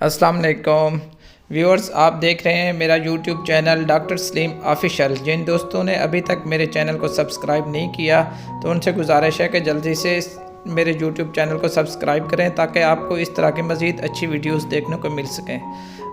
अस्सलाम वालेकुम व्यूअर्स, आप देख रहे हैं मेरा YouTube channel doctor Salim official. जिन दोस्तों ने अभी तक मेरे चैनल को सब्सक्राइब नहीं किया तो उनसे गुजारिश है कि जल्दी से मेरे यूट्यूब चैनल को सब्सक्राइब करें ताकि आपको इस तरह की मज़ीद अच्छी वीडियोस देखने को मिल सकें।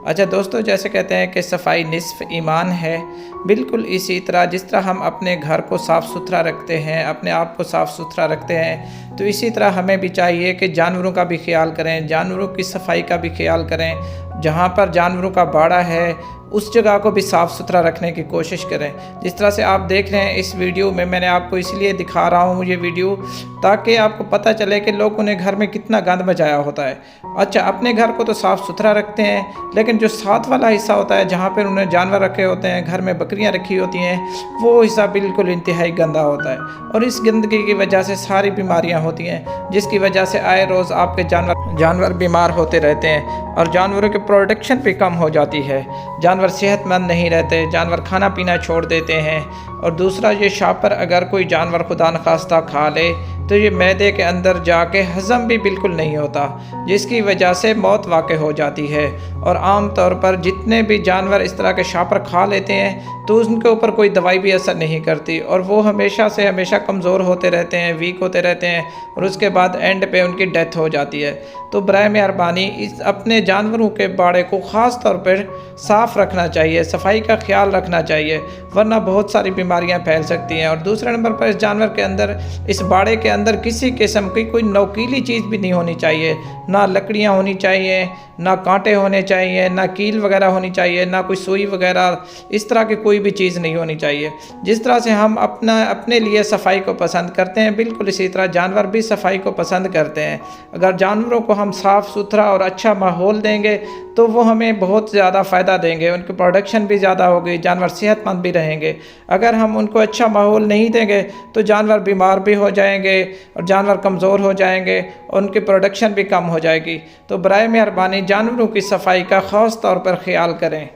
अच्छा दोस्तों, जैसे कहते हैं कि सफाई निस्फ़ ईमान है, बिल्कुल इसी तरह जिस तरह हम अपने घर को साफ़ सुथरा रखते हैं, अपने आप को साफ़ सुथरा रखते हैं, तो इसी तरह हमें भी चाहिए कि जानवरों का भी ख्याल करें, जानवरों की सफाई का भी ख्याल करें। जहाँ पर जानवरों का बाड़ा है उस जगह को भी साफ़ सुथरा रखने की कोशिश करें। जिस तरह से आप देख रहे हैं इस वीडियो में, मैंने आपको इसलिए दिखा रहा हूँ ये वीडियो ताकि आपको पता चले कि लोगों ने घर में कितना गंद मचाया होता है। अच्छा, अपने घर को तो साफ़ सुथरा रखते हैं, लेकिन जो साथ वाला हिस्सा होता है जहाँ पर उन्होंने जानवर रखे होते हैं, घर में बकरियाँ रखी होती हैं, वो हिस्सा बिल्कुल इंतहाई गंदा होता है और इस गंदगी की वजह से सारी बीमारियाँ होती हैं, जिसकी वजह से आए रोज़ आपके जानवर बीमार होते रहते हैं और जानवरों की प्रोडक्शन भी कम हो जाती है। जानवर सेहतमंद नहीं रहते, जानवर खाना पीना छोड़ देते हैं। और दूसरा, ये शापर अगर कोई जानवर खुदा न खास्ता खा ले तो ये मैदे के अंदर जाके हज़म भी बिल्कुल नहीं होता, जिसकी वजह से मौत वाक़ हो जाती है। और आम तौर पर जितने भी जानवर इस तरह के शापर खा लेते हैं तो उनके ऊपर कोई दवाई भी असर नहीं करती और वो हमेशा से हमेशा कमज़ोर होते रहते हैं, वीक होते रहते हैं और उसके बाद एंड पे उनकी डेथ हो जाती है। तो बराए मेहरबानी इस अपने जानवरों के बाड़े को ख़ास तौर पर साफ़ रखना चाहिए, सफाई का ख्याल रखना चाहिए, वरना बहुत सारी बीमारियां फैल सकती हैं। और दूसरे नंबर पर इस जानवर के अंदर, इस बाड़े के अंदर किसी किस्म की कोई नोकीली चीज़ भी नहीं होनी चाहिए, ना लकड़ियां होनी चाहिए, ना कांटे होने चाहिए, ना कील वगैरह होनी चाहिए, ना कोई सुई वगैरह, इस तरह की कोई भी चीज़ नहीं होनी चाहिए। जिस तरह से हम अपने लिए सफाई को पसंद करते हैं, बिल्कुल इसी तरह जानवर भी सफाई को पसंद करते हैं। अगर जानवरों को हम साफ़ सुथरा और अच्छा माहौल देंगे तो वो हमें बहुत ज़्यादा फ़ायदा देंगे, उनकी प्रोडक्शन भी ज़्यादा होगी, जानवर सेहतमंद भी रहेंगे। अगर हम उनको अच्छा माहौल नहीं देंगे तो जानवर बीमार भी हो जाएंगे और जानवर कमज़ोर हो जाएंगे और उनकी प्रोडक्शन भी कम हो जाएगी। तो बराए मेहरबानी जानवरों की सफाई का ख़ास तौर पर ख्याल करें।